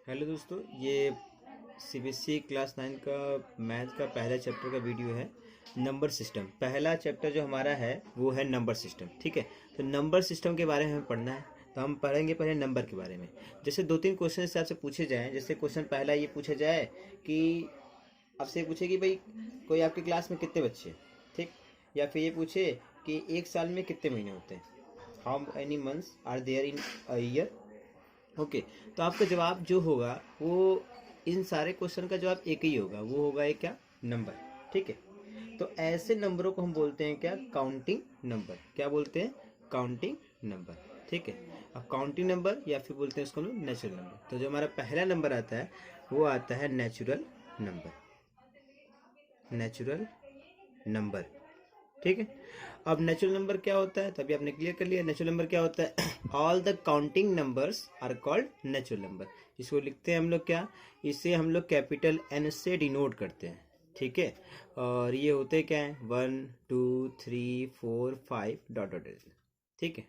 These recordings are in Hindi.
हेलो दोस्तों, ये सीबीएसई क्लास 9 का मैथ का पहला चैप्टर का वीडियो है। नंबर सिस्टम पहला चैप्टर जो हमारा है वो है नंबर सिस्टम। ठीक है, तो नंबर सिस्टम के बारे में हमें पढ़ना है। तो हम पढ़ेंगे पहले नंबर के बारे में। जैसे दो तीन क्वेश्चन इस हिसाब से पूछे जाएँ। जैसे क्वेश्चन पहला ये पूछा जाए कि आपसे ये पूछे कि भाई कोई आपकी क्लास में कितने बच्चे हैं, ठीक। या फिर ये पूछे कि एक साल में कितने महीने होते हैं, how many months are there in a year. Okay, तो आपका जवाब जो होगा वो इन सारे क्वेश्चन का जवाब एक ही होगा, वो होगा एक क्या, नंबर। ठीक है, तो ऐसे नंबरों को हम बोलते हैं क्या, काउंटिंग नंबर। क्या बोलते हैं, काउंटिंग नंबर। ठीक है, अब काउंटिंग नंबर या फिर बोलते हैं उसको हम लोग नेचुरल नंबर। तो जो हमारा पहला नंबर आता है वो आता है नेचुरल नंबर। नेचुरल नंबर, ठीक है। अब नेचुरल नंबर क्या होता है, तभी आपने क्लियर कर लिया। नेचुरल नंबर क्या होता है, all the counting numbers are called natural number. इसको लिखते हैं हम लोग क्या, इसे हम लोग कैपिटल एन से डिनोट करते हैं। ठीक है, और ये होते क्या है, 1 2 3 4 5 डॉट डॉट। ठीक है,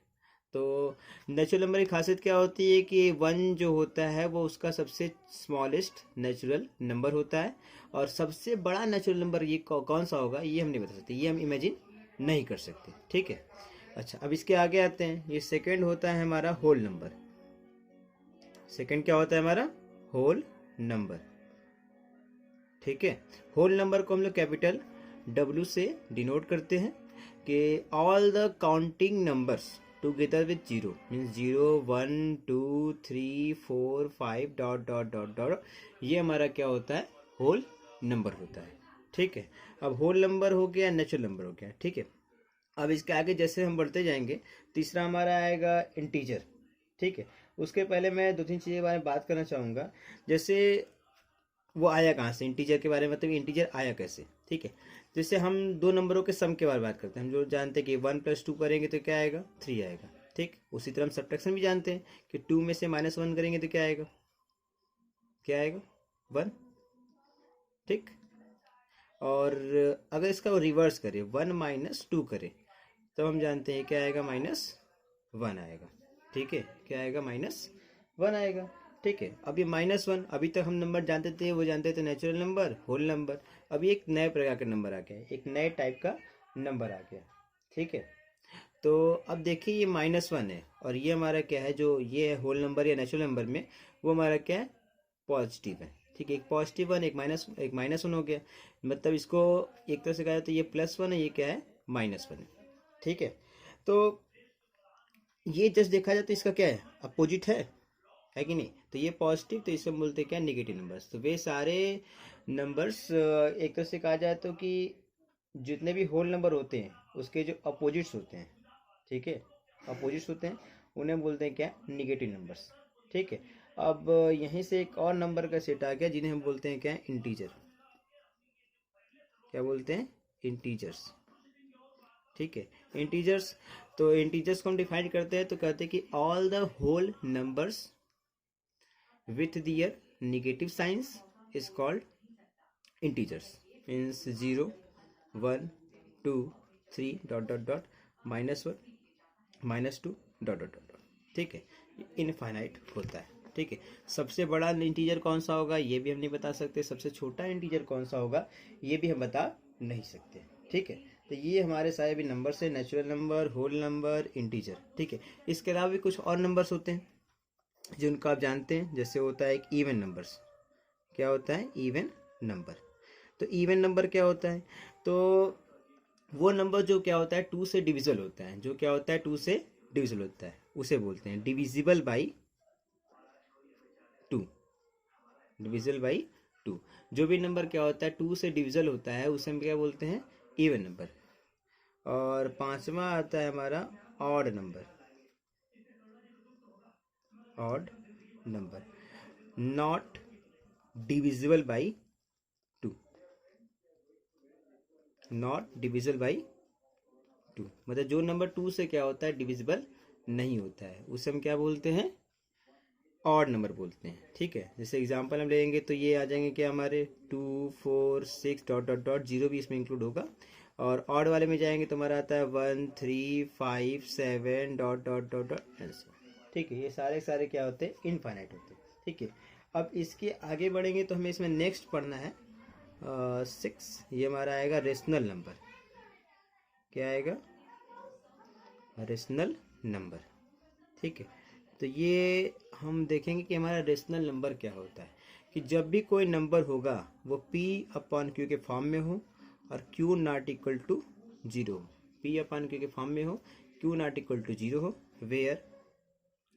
तो नेचुरल नंबर की खासियत क्या होती है कि 1 जो होता है वो उसका सबसे स्मॉलेस्ट नेचुरल नंबर होता है, और सबसे बड़ा नेचुरल नंबर ये कौन सा होगा ये हम नहीं बता सकते, ये हम इमेजिन नहीं कर सकते। ठीक है, अच्छा अब इसके आगे आते हैं। ये सेकंड होता है हमारा होल नंबर। सेकंड क्या होता है हमारा, होल नंबर। ठीक है, होल नंबर को हम लोग कैपिटल W से डिनोट करते हैं कि all the counting numbers together with zero, means 0 1 2 3 4 5 dot dot dot dot, ये हमारा क्या होता है, होल नंबर होता है। ठीक है, अब होल नंबर हो गया, नेचुरल नंबर हो गया। ठीक है, अब इसके आगे जैसे हम बढ़ते जाएंगे, तीसरा हमारा आएगा इंटीजर। ठीक है, उसके पहले मैं दो तीन चीज़ें के बारे में बात करना चाहूँगा। जैसे वो आया कहाँ से, इंटीजर के बारे में, मतलब इंटीजर आया कैसे। ठीक है, जैसे हम दो नंबरों के सम के बारे में बात करते हैं। हम जो जानते हैं कि 1 + 2 करेंगे तो क्या आएगा, 3 आएगा। ठीक, उसी तरह हम सब्ट्रैक्शन भी जानते हैं कि 2 में से -1 करेंगे तो क्या आएगा, क्या आएगा, 1। ठीक, और अगर इसका रिवर्स करें, 1 - 2 करें, तो हम जानते हैं क्या आएगा, -1 आएगा। ठीक है, क्या आएगा, -1 आएगा। ठीक है, अब ये -1, अभी तक हम नंबर जानते थे, वो जानते थे नेचुरल नंबर, होल नंबर। अभी एक नए प्रकार का नंबर आ गया, एक नए टाइप का नंबर आ गया। ठीक है, तो अब देखिए ये -1 है, और ये हमारा क्या है, जो ये है होल नंबर या नेचुरल नंबर में, वो हमारा क्या है, पॉजिटिव है। ठीक है, एक +1 एक -1 हो गया। मतलब इसको एक तरह से कहा जाए तो ये +1 है, ये क्या है, -1 है। ठीक है, तो ये जस्ट देखा जाए तो इसका क्या है, अपोजिट है कि नहीं। तो ये पॉजिटिव, तो इसे हम बोलते हैं क्या, निगेटिव नंबर्स। तो वे सारे नंबर्स एक तरह से कहा जाए तो कि जितने भी होल नंबर होते हैं उसके जो अपोजिट्स होते हैं, ठीक है, अपोजिट्स होते हैं, उन्हें बोलते हैं क्या, निगेटिव नंबर्स। ठीक है, अब यहीं से एक और नंबर का सेट आ गया जिन्हें हम बोलते हैं क्या, इंटीजर। क्या बोलते हैं, इंटीजर्स। ठीक है, इंटीजर्स। तो इंटीजर्स को हम डिफाइन करते हैं तो कहते हैं कि all the whole numbers with their negative signs is called integers. Means 0 1 2 3 dot dot dot, -1 -2 dot dot dot. ठीक है, इनफाइनाइट होता है। ठीक है, सबसे बड़ा इंटीजर कौन सा होगा ये भी हम नहीं बता सकते, सबसे छोटा इंटीजर कौन सा होगा ये भी हम बता नहीं सकते। ठीक है, तो ये हमारे सारे भी नंबर से, natural number, whole number, integer. ठीक है, इसके अलावा भी कुछ और नंबर्स होते हैं जिनको आप जानते हैं। जैसे होता है एक इवन नंबर्स। क्या होता है, इवन नंबर। तो इवन नंबर क्या होता है, तो वो नंबर जो क्या होता है, 2 से डिविजिबल होता है। जो क्या होता है, 2 से डिविजिबल होता है, उसे बोलते हैं डिविजिबल बाई 2। डिविजिबल बाई 2, जो भी नंबर क्या होता है 2 से डिविजिबल होता है उसे हम क्या बोलते हैं, इवन नंबर। और पांचवा आता है हमारा odd number. Odd number, not divisible by 2। Not divisible by 2, मतलब जो नंबर 2 से क्या होता है, डिविजिबल नहीं होता है, उसे हम क्या बोलते हैं, ऑड नंबर बोलते हैं। ठीक है, जैसे एग्जांपल हम लेंगे तो ये आ जाएंगे क्या हमारे 2 4 6 डॉट डॉट डॉट, जीरो भी इसमें इंक्लूड होगा। और ऑड वाले में जाएंगे तो हमारा आता है 1 3 5 7 डॉट डॉट डॉट डॉट। ठीक है, ये सारे सारे क्या होते हैं, इनफाइनाइट होते हैं। ठीक है, अब इसके आगे बढ़ेंगे तो हमें इसमें नेक्स्ट पढ़ना है 6। ये हमारा आएगा रेशनल नंबर। क्या आएगा? Rational number. ठीक है, तो ये हम देखेंगे कि हमारा रेशनल नंबर क्या होता है। कि जब भी कोई नंबर होगा वो P अपॉन Q के फॉर्म में हो और Q नॉट इक्वल टू 0 हो। P अपॉन Q के फॉर्म में हो, Q नॉट इक्वल टू 0 हो। वेयर,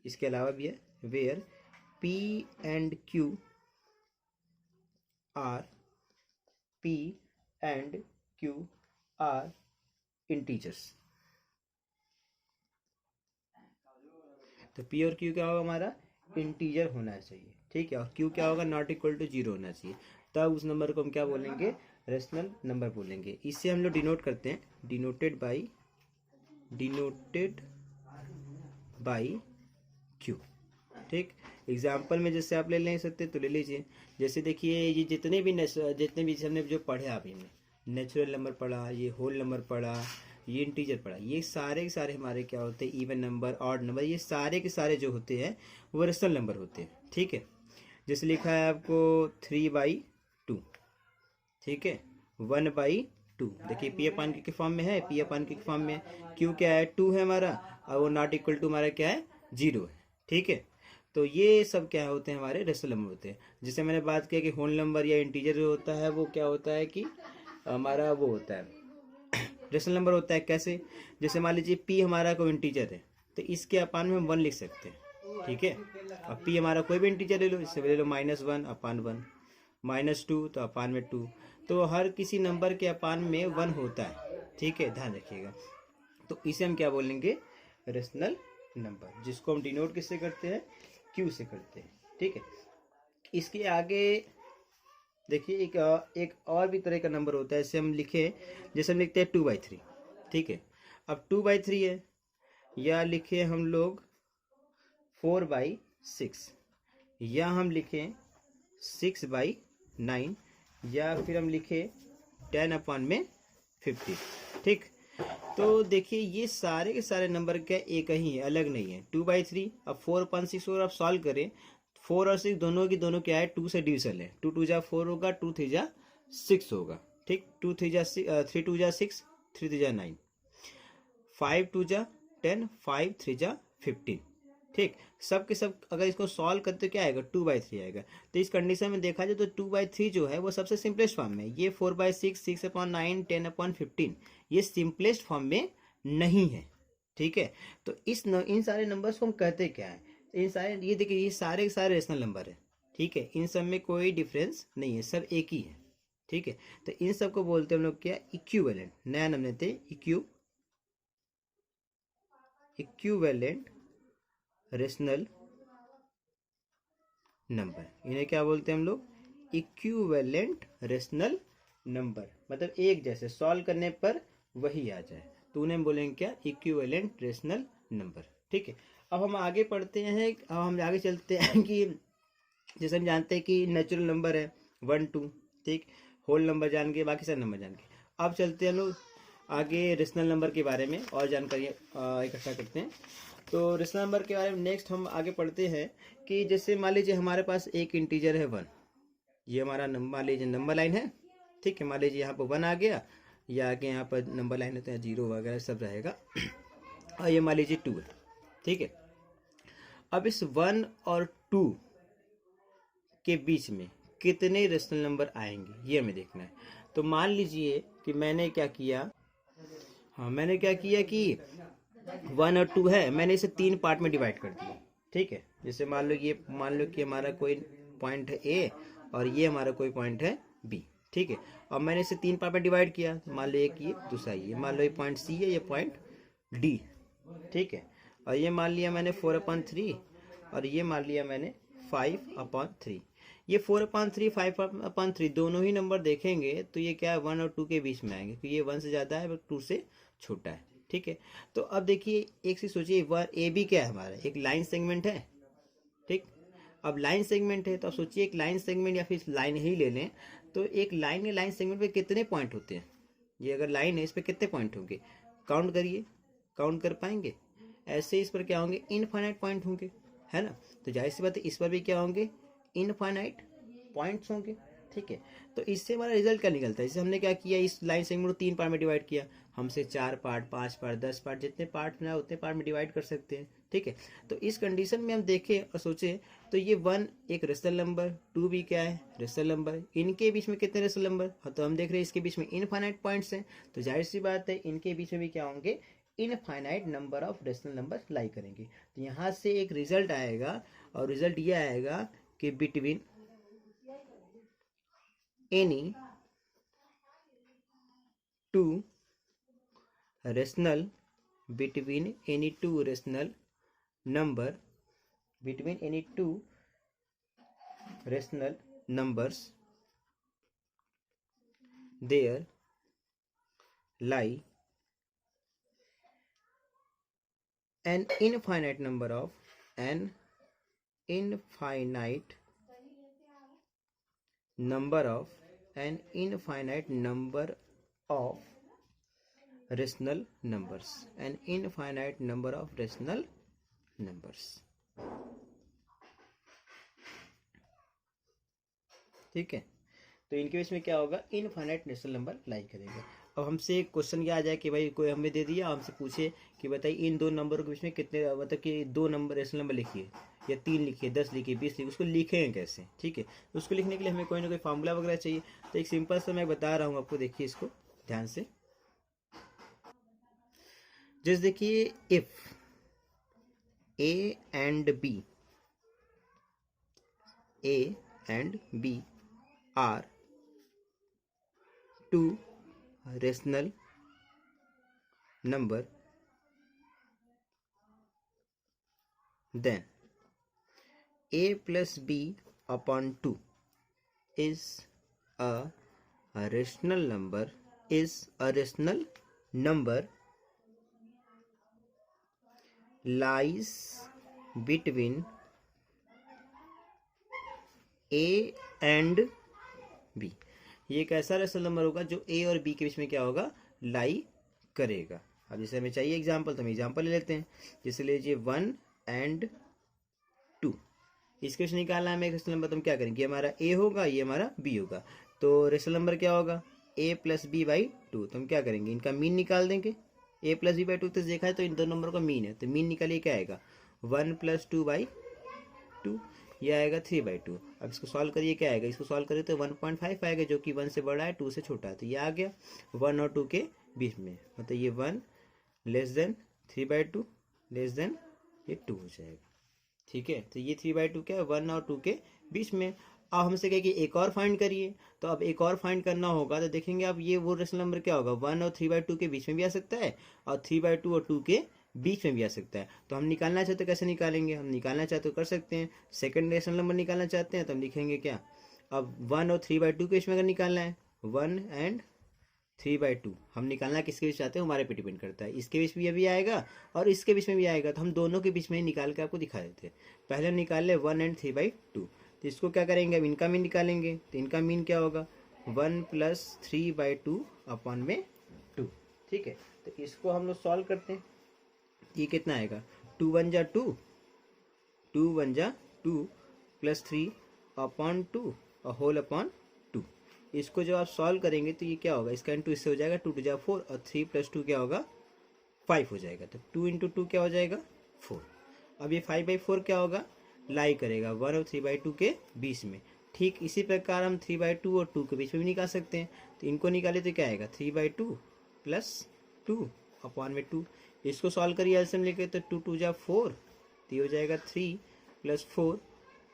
इसके अलावा भी है, where P and Q are P and Q are integers. तो P और Q क्या होगा? हमारा इंटीजर होना चाहिए। ठीक है, और Q क्या होगा? नॉट इक्वल टू 0 होना चाहिए। तब उस नंबर को हम क्या बोलेंगे? रेशनल नंबर बोलेंगे। इससे हम लोग डिनोट करते हैं, डिनोटेड बाई Q। ठीक, एग्जाम्पल में जैसे आप ले सकते तो ले लीजिए। जैसे देखिए ये जितने भी हमने जो पढ़े अभी में, नेचुरल नंबर पढ़ा, ये होल नंबर पढ़ा, ये इंटीजर पढ़ा, ये सारे के सारे हमारे क्या होते हैं? इवन नंबर, ऑड नंबर, ये सारे के सारे जो होते हैं वो रेशनल नंबर होते हैं। ठीक है, जैसे लिखा है आपको 3/2। ठीक है, 1/2। देखिए P अपान Q के फॉर्म में है, P अपान Q के फॉर्म में। Q क्या है? 2 है हमारा, और वो नॉट इक्वल टू हमारा क्या है? 0 है। ठीक है, तो ये सब क्या होते हैं? हमारे रेशनल नंबर होते हैं। जैसे मैंने बात किया कि होल नंबर या इंटीजर जो होता है वो क्या होता है कि हमारा वो होता है रेशनल नंबर होता है। कैसे? जैसे मान लीजिए P हमारा कोई इंटीजर है तो इसके अपान में हम 1 लिख सकते हैं। ठीक है, अब P हमारा कोई भी इंटीजर ले लो, इससे ले लो -1 अपान 1, -2 तो अपान में 2। तो हर किसी नंबर के अपान में 1 होता है। ठीक है, ध्यान रखिएगा। तो इसे हम क्या बोलेंगे? रेशनल नंबर, जिसको हम डिनोट किससे करते हैं? Q से करते हैं। ठीक है, इसके आगे देखिए एक और भी तरह का नंबर होता है। जैसे हम जैसे हम लिखते हैं 2/3। ठीक है, अब 2/3 है, या लिखे हम लोग 4/6, या हम लिखें 6/9, या फिर हम लिखें 10/50। ठीक, तो देखिए ये सारे के सारे नंबर क्या एक ही है, अलग नहीं है। 2/3, अब 4/6 और आप सॉल्व करें, 4 और 6 दोनों की दोनों क्या है? 2 से डिविजन है। 2 2 जा 4 होगा, 2 3 जा 6 होगा। ठीक, 2 3 जा 3 2 जा 6, 3 3 जा 9, 5 2 जा 10, 5 3 जा 15। ठीक, सब के सब अगर इसको सॉल्व करते तो क्या आएगा? 2/3 आएगा। तो इस कंडीशन में देखा जाए तो 2/3 जो है वो सबसे सिंपलेस्ट फॉर्म में। ये 4/6, 6/9, 10/15 ये सिंपलेस्ट फॉर्म में नहीं है। ठीक है, तो इन सारे नंबर्स को हम कहते क्या है? इन सारे, ये देखिए ये सारे के सारे रेशनल नंबर है। ठीक है, इन सब में कोई डिफरेंस नहीं है, सब एक ही है। ठीक है, तो इन सब को बोलते हैं हम लोग क्या? इक्विवेलेंट। नया नाम लेते हैं इक्विवेलेंट रेशनल नंबर। इन्हें क्या बोलते हैं हम लोग? Equivalent rational number. मतलब एक जैसे, सॉल्व करने पर वही आ जाए तो उन्हें बोलेंगे क्या? Equivalent rational number. ठीक है, अब हम आगे पढ़ते हैं। अब हम आगे चलते हैं कि जैसे हम जानते हैं कि नेचुरल नंबर है 1 2। ठीक, होल नंबर जान के, बाकी सारे नंबर जान के। अब चलते हैं लोग आगे रेशनल नंबर के बारे में और जानकारी इकट्ठा करते हैं। तो रेशनल नंबर के बारे में नेक्स्ट हम आगे पढ़ते हैं कि जैसे मान लीजिए हमारे पास एक इंटीजर है 1। ये हमारा मान लीजिए नंबर लाइन है। ठीक है, मान लीजिए यहाँ पर 1 आ गया, या आगे यहाँ पर नंबर लाइन होता है 0 वगैरह सब रहेगा। और ये मान लीजिए 2 है। ठीक है, अब इस 1 और 2 के बीच में कितने रेशनल नंबर आएंगे ये हमें देखना है। तो मान लीजिए कि मैंने क्या किया कि 1 और 2 है, मैंने इसे 3 पार्ट में डिवाइड कर दिया। ठीक है, जैसे मान लो कि हमारा कोई पॉइंट है A और ये हमारा कोई पॉइंट है B। ठीक है, अब मैंने इसे 3 पार्ट में डिवाइड किया। मान लो एक ये, दूसरा ये, मान लो ये पॉइंट C है, ये पॉइंट D। ठीक है, और ये मान लिया मैंने 4/3, और ये मान लिया मैंने 5/3। ये 4/3, 5/3 दोनों ही नंबर देखेंगे तो ये क्या है? 1 और 2 के बीच में आएंगे, क्योंकि ये 1 से ज़्यादा है, 2 से छोटा है। ठीक है, तो अब देखिए एक चीज सोचिए, ए बी क्या है? हमारा एक लाइन सेगमेंट है। ठीक, अब लाइन सेगमेंट है तो अब सोचिए एक लाइन सेगमेंट या फिर लाइन ही ले लें तो एक लाइन या लाइन सेगमेंट पे कितने पॉइंट होते हैं? ये अगर लाइन है इस पर कितने पॉइंट होंगे? काउंट करिए, काउंट कर पाएंगे? ऐसे इस पर क्या होंगे? इनफाइनाइट पॉइंट होंगे, है ना। तो जाहिर सी बात है इस पर भी क्या होंगे? इनफाइनाइट पॉइंट्स होंगे, ठीक है। तो इससे हमारा रिजल्ट क्या निकलता है, इससे हमने क्या किया, इस लाइन सेगमेंट को 3 पार्ट में डिवाइड किया, हमसे 4 पार्ट, 5 पार्ट, 10 पार्ट, जितने पार्ट ना उतने पार्ट में डिवाइड कर सकते हैं, ठीक है। तो इस कंडीशन में हम देखें और सोचें तो ये 1 एक रेशनल नंबर, 2 भी क्या है, रेशनल नंबर, इनके बीच में कितने रेशनल नंबर, हाँ तो हम देख रहे हैं इसके बीच में इनफाइनाइट पॉइंट्स हैं, तो जाहिर सी बात है इनके बीच में भी क्या होंगे, infinite number of rational number lie करेंगे। तो यहाँ से एक रिजल्ट आएगा और रिजल्ट ये आएगा कि between any two rational between any two rational number between any two rational numbers there lie an infinite number of an infinite number of an infinite number of rational numbers, an infinite number of rational numbers, ठीक है। तो इनके बीच में क्या होगा, इनफाइनाइट नेशनल नंबर लाई करेगा। अब हमसे एक क्वेश्चन क्या आ जाए कि भाई कोई हमें दे दिया, हमसे पूछे कि बताइए इन दो नंबरों के बीच में कितने, मतलब कि दो नंबर रेशनल नंबर लिखिए, या 3 लिखिए, 10 लिखिए, 20 लिखिए, उसको लिखेंगे कैसे, ठीक है। तो उसको लिखने के लिए हमें कोई ना कोई फार्मूला वगैरह चाहिए। तो एक सिंपल सा मैं बता रहा हूँ आपको, देखिए इसको ध्यान से। जैसे देखिए, if A and B are two rational number, then a plus b upon 2 is a rational number, is a rational number lies between a and b। ये एक ऐसा रेशनल नंबर होगा जो ए और बी के बीच में क्या होगा, लाई करेगा। अब जैसे हमें चाहिए एग्जाम्पल, तो हम एग्जाम्पल ले लेते हैं। जैसे लीजिए 1 and 2, इसके बीच निकालना है हमें रेशनल नंबर, तो हम क्या करेंगे, ये हमारा ए होगा, ये हमारा बी होगा, तो रेशनल नंबर क्या होगा, ए प्लस बी बाई 2। तो हम क्या करेंगे, इनका मीन निकाल देंगे। ए प्लस बी बाई 2 तो देखा है, तो इन दो नंबरों का मीन है, तो मीन निकालिए क्या आएगा, 1 प्लस 2 बाई 2, ये आएगा 3 बाई 2। अब इसको सॉल्व करिए, क्या आएगा, इसको सॉल्व करिए तो 1.5 आएगा, जो कि 1 से बड़ा है, 2 से छोटा है, तो ये आ गया 1 और 2 के बीच में, मतलब ये 1 less than 3 by 2 less than ये 2 हो जाएगा, ठीक है। तो ये 3 बाई 2 क्या है, 1 और 2 के बीच में। अब हमसे कहे कि एक और फाइंड करिए, तो अब एक और फाइंड करना होगा, तो देखेंगे अब ये वो रेशनल नंबर क्या होगा, 1 और 3 बाई 2 के बीच में भी आ सकता है, और 3 बाई 2 और 2 के बीच में भी आ सकता है। तो हम निकालना चाहते हैं, कैसे निकालेंगे, हम निकालना चाहते तो कर सकते हैं, सेकंड रेशनल नंबर निकालना चाहते हैं तो हम लिखेंगे क्या, अब 1 और 3 बाई 2 के बीच में अगर निकालना है, 1 एंड 3 बाई 2 हम निकालना किसके बीच चाहते हैं, हमारे पे डिपेंड करता है, इसके बीच में ये भी आएगा और इसके बीच में भी आएगा, तो हम दोनों के बीच में ही निकाल के आपको दिखा देते हैं। पहले हम निकाल ले 1 एंड 3 बाई 2, तो इसको क्या करेंगे, अब इनका मीन निकालेंगे, तो इनका मीन क्या होगा, 1 प्लस 3 बाई 2 अपॉन में 2, ठीक है। तो इसको हम लोग सॉल्व करते हैं, ये कितना आएगा, 2 1 जा 2, 2 1 जा 2 प्लस 3 अपॉन 2 और होल अपॉन 2। इसको जब आप सॉल्व करेंगे तो ये क्या होगा, इसका इंटू इससे हो जाएगा, 2 2 जा 4 और 3 प्लस 2 क्या होगा, 5 हो जाएगा। तो 2 इंटू 2 क्या हो जाएगा, 4। अब ये 5 बाई 4 क्या होगा, लाई करेगा 1 और 3 बाई 2 के बीच में। ठीक इसी प्रकार हम 3 बाई 2 और 2 के बीच में भी निकाल सकते हैं, तो इनको निकाले तो क्या आएगा, 3 बाई 2 प्लस 2 अपॉन में 2। इसको सॉल्व करिए एल्सियम लेके, तो 2 2 जा 4, तो ये हो जाएगा 3 प्लस 4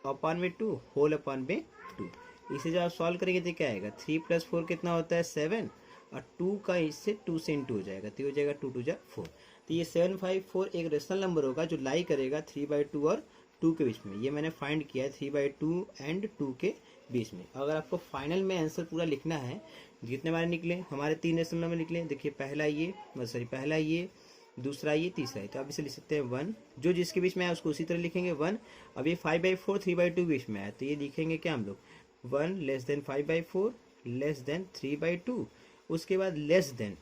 अपॉन में 2 होल अपॉन में 2। इसे जब आप सॉल्व करेंगे तो क्या आएगा, 3 प्लस 4 कितना होता है 7, और 2 का इससे 2 से इंटू हो जाएगा, तो ये हो जाएगा 2 2 जा 4। तो ये 754 एक रेशनल नंबर होगा जो लाई करेगा 3 बाई 2 और 2 के बीच में। ये मैंने फाइंड किया है 3 बाई 2 एंड 2 के बीच में। अगर आपको फाइनल में आंसर पूरा लिखना है, जितने हमारे निकले, हमारे 3 रेशनल नंबर निकले, देखिए पहला ये, पहला ये, दूसरा ये, तीसरा ये, तो आप इसे लिख सकते हैं 1, जो जिसके बीच में आया उसको उसी तरह लिखेंगे 1। अब ये 5 बाई 4 3 बाई 2 बीच में आया, तो ये लिखेंगे क्या हम लोग, 1 less than 5 by 4 less than 3 by 2, उसके बाद लेस देन,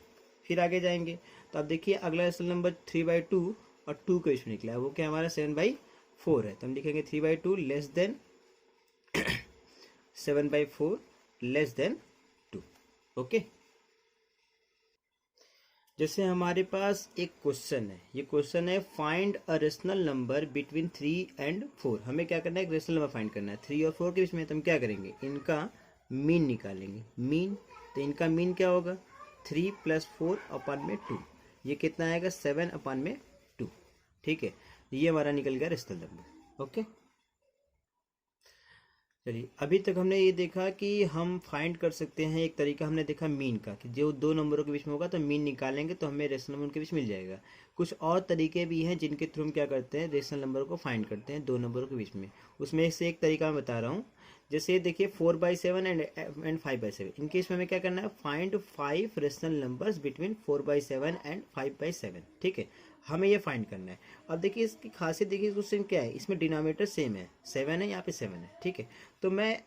फिर आगे जाएंगे। तो अब देखिए अगला रेशनल नंबर 3 बाई 2 और 2 के बीच में निकला है, वो क्या हमारा 7 बाई 4 है, तो हम लिखेंगे 3 by 2 less than 7/4 less than 2। Okay, जैसे हमारे पास एक क्वेश्चन है, ये क्वेश्चन है find a rational number between 3 and 4। हमें क्या करना है, एक रेशनल नंबर फाइंड करना है 3 और 4 के बीच में। तो हम क्या करेंगे, इनका मीन निकालेंगे। मीन, तो इनका मीन क्या होगा, 3 + 4 अपन में 2, ये कितना आएगा 7 अपन में 2। ठीक है, ये हमारा निकल गया रेशनल नंबर। ओके, चलिए अभी तक हमने ये देखा कि हम फाइंड कर सकते हैं, एक तरीका हमने देखा मीन का, कि जो दो नंबरों के बीच में होगा तो मीन निकालेंगे तो हमें रेशनल नंबर उनके बीच मिल जाएगा। कुछ और तरीके भी हैं जिनके थ्रू हम क्या करते हैं, रेशनल नंबर को फाइंड करते हैं दो नंबरों के बीच में। उसमें से एक तरीका मैं बता रहा हूँ। जैसे देखिए 4/7 एंड 5/7, इनके इसमें हमें क्या करना है, find 5 rational numbers between 4/7 and 5/7। ठीक है, हमें ये फाइंड करना है। अब देखिए इसकी खासियत देखिए, क्वेश्चन क्या है, इसमें डिनोमिनेटर सेम है, 7 है, यहाँ पे 7 है। ठीक है, तो मैं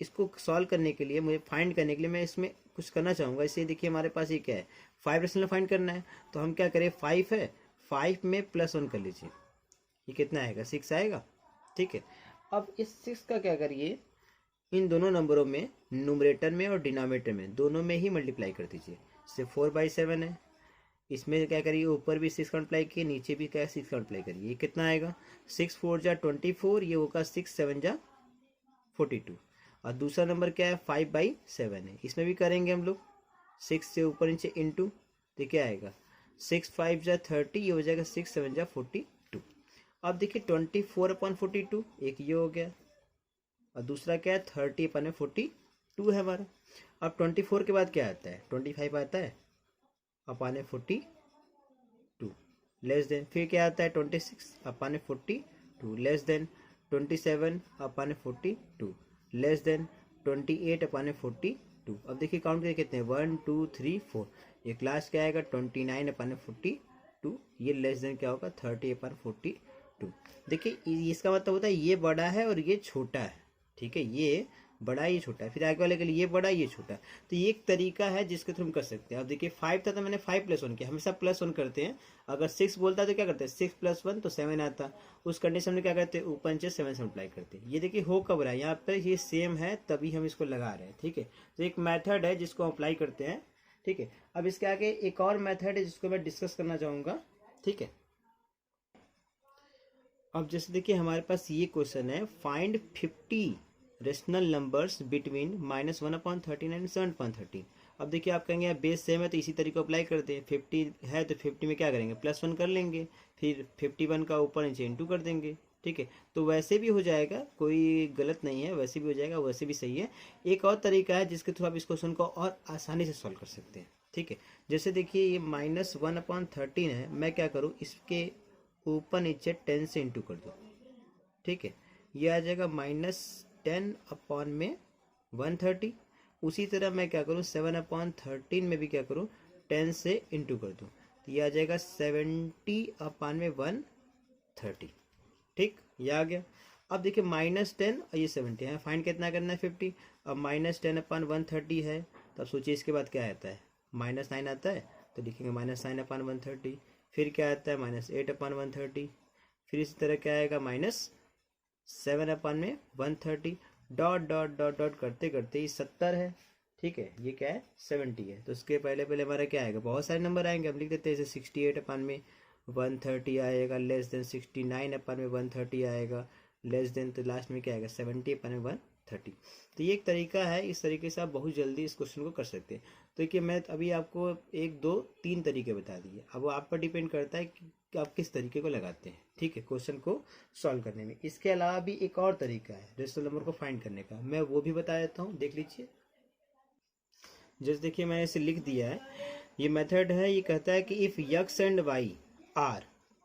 इसको सॉल्व करने के लिए, मुझे फाइंड करने के लिए मैं इसमें कुछ करना चाहूँगा। इससे देखिए हमारे पास ये क्या है, 5 रेशनल फाइंड करना है। तो हम क्या करें, 5 है, 5 में +1 कर लीजिए, ये कितना आएगा, 6 आएगा। ठीक है, अब इस 6 का क्या करिए, इन दोनों नंबरों में, न्यूमरेटर में और डिनोमिनेटर में, दोनों में ही मल्टीप्लाई कर दीजिए। जैसे 4/7 है, इसमें क्या करिए, ऊपर भी 6 मल्टीप्लाई किए, नीचे भी क्या 6 मल्टीप्लाई करिए, ये कितना आएगा 6 4 जा 24, ये होगा 6 7 जा 42। और दूसरा नंबर क्या है, 5/7 है, इसमें भी करेंगे हम लोग 6 से ऊपर नीचे इंटू, तो क्या आएगा 6 5 जा 30, ये हो जाएगा 6 7 जा 42। अब देखिए 24/42, एक ये हो गया, और दूसरा क्या है 30/42 है हमारा। अब 24 के बाद क्या आता है, 25 आता है, अपन 42 लेस देन, फिर क्या आता है 26 अपन 42 लेस देन, 27 अपन 42 लेस देन, 28 अपन 42। अब देखिए काउंट करके कितने हैं, 1 2 3 4, ये क्लास क्या आएगा 29 अपन 42, ये लेस देन क्या होगा 30/42। देखिए इसका मतलब होता है ये बड़ा है और ये छोटा है। ठीक है, ये बड़ा, ये छोटा है, फिर आगे वाले के लिए ये बड़ा, ये छोटा। तो ये एक तरीका है जिसके थ्रू हम कर सकते हैं। अब देखिए 5 था तो मैंने 5 + 1 किया, हमेशा +1 करते हैं। अगर 6 बोलता तो क्या करते हैं, 6 + 1 तो 7 आता, उस कंडीशन में क्या करते हैं, ऊपर नीचे 7 से मल्टीप्लाई करते हैं। ये देखिए हो कब रहा है, यहाँ पर ये सेम है तभी हम इसको लगा रहे हैं। ठीक है, तो एक मैथड है जिसको अप्लाई करते हैं। ठीक है, अब इसके आगे एक और मैथड है जिसको मैं डिस्कस करना चाहूँगा। ठीक है, अब जैसे देखिए हमारे पास ये क्वेश्चन है, find 50 rational numbers between -1/13 and 7/13। अब देखिए आप कहेंगे बेस सेम है तो इसी तरीके को अप्लाई करते हैं। 50 है तो 50 में क्या करेंगे, +1 कर लेंगे, फिर 51 का ऊपर नीचे इंटू कर देंगे। ठीक है, तो वैसे भी हो जाएगा, कोई गलत नहीं है, वैसे भी हो जाएगा, वैसे भी सही है। एक और तरीका है जिसके थ्रू आप इस क्वेश्चन को और आसानी से सॉल्व कर सकते हैं। ठीक है, जैसे देखिए ये -1/13 है, मैं क्या करूँ, इसके ऊपर नीचे 10 से इंटू कर दो। ठीक है, ये आ जाएगा -10/130। उसी तरह मैं क्या करूँ, 7/13 में भी क्या करूँ, 10 से इंटू कर दूँ, तो ये आ जाएगा 70/130। ठीक, ये आ गया। अब देखिए -10 और ये 70 है, फाइंड कितना करना है 50। अब -10/130 है, तो अब सोचिए इसके बाद क्या आता है, -9 आता है, तो लिखेंगे -9/130। फिर क्या आता है -8/130, फिर इसी तरह क्या आएगा -7/130, डॉट डॉट डॉट डॉट करते करते ये 70 है। ठीक है, ये क्या है 70 है, तो उसके पहले पहले हमारा क्या आएगा, बहुत सारे नंबर आएंगे, हम लिख देते हैं जैसे 68/130 आएगा, लेस देन 69/130 आएगा, लेस देन, तो लास्ट में क्या आएगा 70/130। तो ये एक तरीका है, इस तरीके से आप बहुत जल्दी इस क्वेश्चन को कर सकते हैं। तो देखिए मैं अभी आपको 1 2 3 तरीके बता दिए, अब वो आप पर डिपेंड करता है कि आप किस तरीके को लगाते हैं। ठीक है, क्वेश्चन को सॉल्व करने में। इसके अलावा भी एक और तरीका है रेशनल नंबर को फाइंड करने का, मैं वो भी बता देता हूँ, देख लीजिए। जैसे देखिए मैंने इसे लिख दिया है, ये मेथड है, ये कहता है कि if x and y are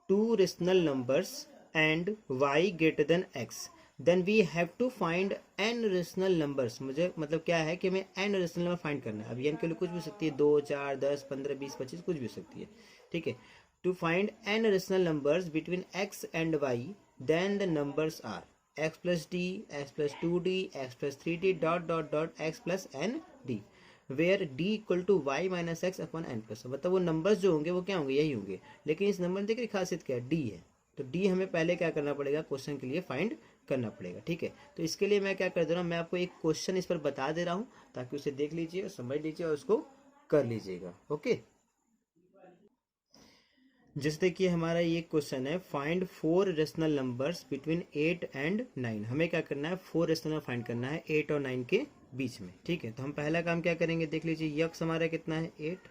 2 rational numbers and y greater than x, then we have to find n rational numbers. मुझे मतलब क्या है कि मैं n रेशनल नंबर फाइंड करना है। अब n के लिए कुछ भी हो सकती है, 2 4 10 15 20 25 कुछ भी हो सकती है। ठीक है, to find n rational numbers between x and y, then the numbers are x + d, x + 2d, x + 3d, dot dot dot x + n d, where d = y - x अपन n+। मतलब वो नंबर्स जो होंगे वो क्या होंगे, यही होंगे। लेकिन इस नंबर देखिए खासियत क्या है, d है, तो d हमें पहले क्या करना पड़ेगा क्वेश्चन के लिए फाइंड करना पड़ेगा। ठीक है, तो इसके लिए मैं क्या कर दे रहा हूँ, मैं आपको एक क्वेश्चन इस पर बता दे रहा हूँ ताकि उसे देख लीजिए और समझ लीजिए और उसको कर लीजिएगा। ओके, जैसे देखिए हमारा ये क्वेश्चन है, find 4 rational numbers between 8 and 9। हमें क्या करना है, 4 रेशनल फाइंड करना है 8 और 9 के बीच में। ठीक है, तो हम पहला काम क्या करेंगे, देख लीजिए यक्स हमारा कितना है 8,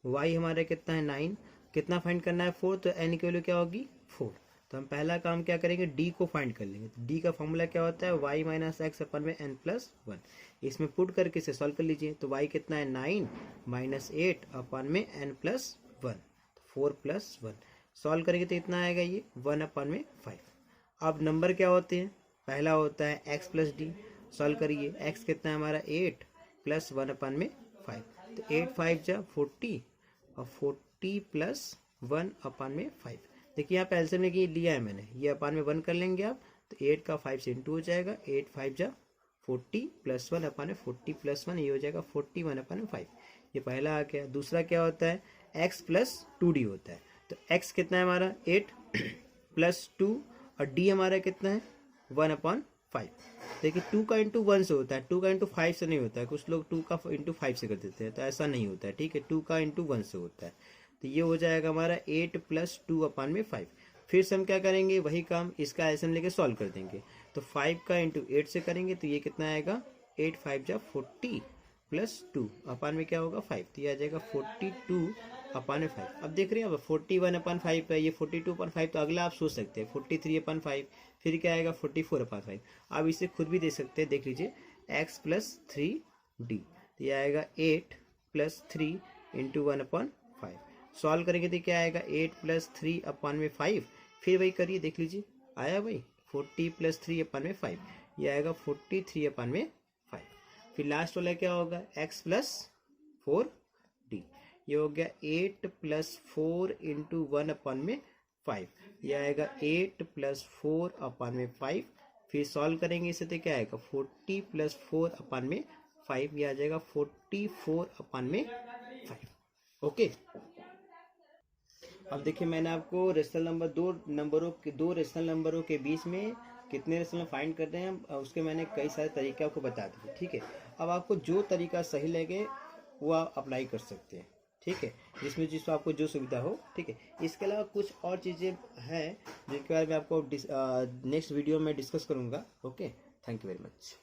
वाई हमारा कितना है 9, कितना फाइंड करना है 4, तो एन की वैल्यू क्या होगी 4। तो हम पहला काम क्या करेंगे, डी को फाइंड कर लेंगे। तो डी का फॉर्मूला क्या होता है, वाई माइनस एक्स अपन में एन प्लस 1। इसमें पुट करके इसे सॉल्व कर लीजिए। तो वाई कितना है 9 माइनस 8 अपन में एन प्लस 1, 4 प्लस 1। सॉल्व करेंगे तो इतना आएगा ये 1 अपन में 5। अब नंबर क्या होते हैं, पहला होता है x प्लस डी। सॉल्व करिए, x कितना है हमारा 8 प्लस 1 अपन में 5। तो 8 5 जा 40 और 40 प्लस 1 अपन में 5। देखिए यहाँ पे एल्सियम में लिया है मैंने, ये अपन में 1 कर लेंगे आप, तो 8 का 5 से इंटू हो जाएगा, 8 5 जा 40 प्लस 1 अपन में 40 प्लस 1, ये हो जाएगा 41 अपन में 5। ये पहला आ गया। दूसरा क्या होता है, x प्लस 2d होता है। तो x कितना है हमारा 8 प्लस 2 और d हमारा कितना है 1 अपॉन 5। देखिए 2 का इंटू 1 से होता है, 2 का इंटू 5 से नहीं होता है। कुछ लोग 2 का इंटू 5 से कर देते हैं, तो ऐसा नहीं होता है। ठीक है, 2 का इंटू 1 से होता है। तो ये हो जाएगा हमारा 8 प्लस 2 अपॉन में 5। फिर से हम क्या करेंगे, वही काम, इसका एल्सियम लेके सॉल्व कर देंगे। तो 5 का इंटू 8 से करेंगे तो ये कितना आएगा, 8 5 जा 40 प्लस 2 अपान में क्या होगा 5। तो ये आ जाएगा 42 अपान में 5। अब देख रहे हैं, अब 41 अपान 5 है, ये 42 अपान 5। तो अगला आप सोच सकते हैं 43 अपान 5, फिर क्या आएगा 44 अपान 5। आप इसे खुद भी दे सकते हैं, देख लीजिए x प्लस 3d। तो ये आएगा 8 प्लस 3 इंटू 1 अपॉन 5। सॉल्व करेंगे तो क्या आएगा 8 प्लस 3 अपान में 5। फिर वही करिए, देख लीजिए आया भाई 40 प्लस 3 अपान में 5, ये आएगा 43 अपान में 5। फिर लास्ट वाला क्या होगा, x प्लस 4d। ये हो गया 8 प्लस 4 इंटू 1 अपान में 5, ये आएगा 8 प्लस 4 अपान में 5। फिर सॉल्व करेंगे इसे तो क्या आएगा 40 प्लस 4 अपान में 5, ये आ जाएगा 44 अपान में 5। ओके, अब देखिए मैंने आपको रेशनल नंबर दो रेशनल नंबरों के बीच में कितने रेशनल फाइंड करते हैं उसके मैंने कई सारे तरीके आपको बता दिए। ठीक है, अब आपको जो तरीका सही लगे वो आप अप्लाई कर सकते हैं। ठीक है, जिसमें आपको जो सुविधा हो। ठीक है, इसके अलावा कुछ और चीज़ें हैं जिनके बारे में आपको नेक्स्ट वीडियो में डिस्कस करूँगा। Okay, thank you very much.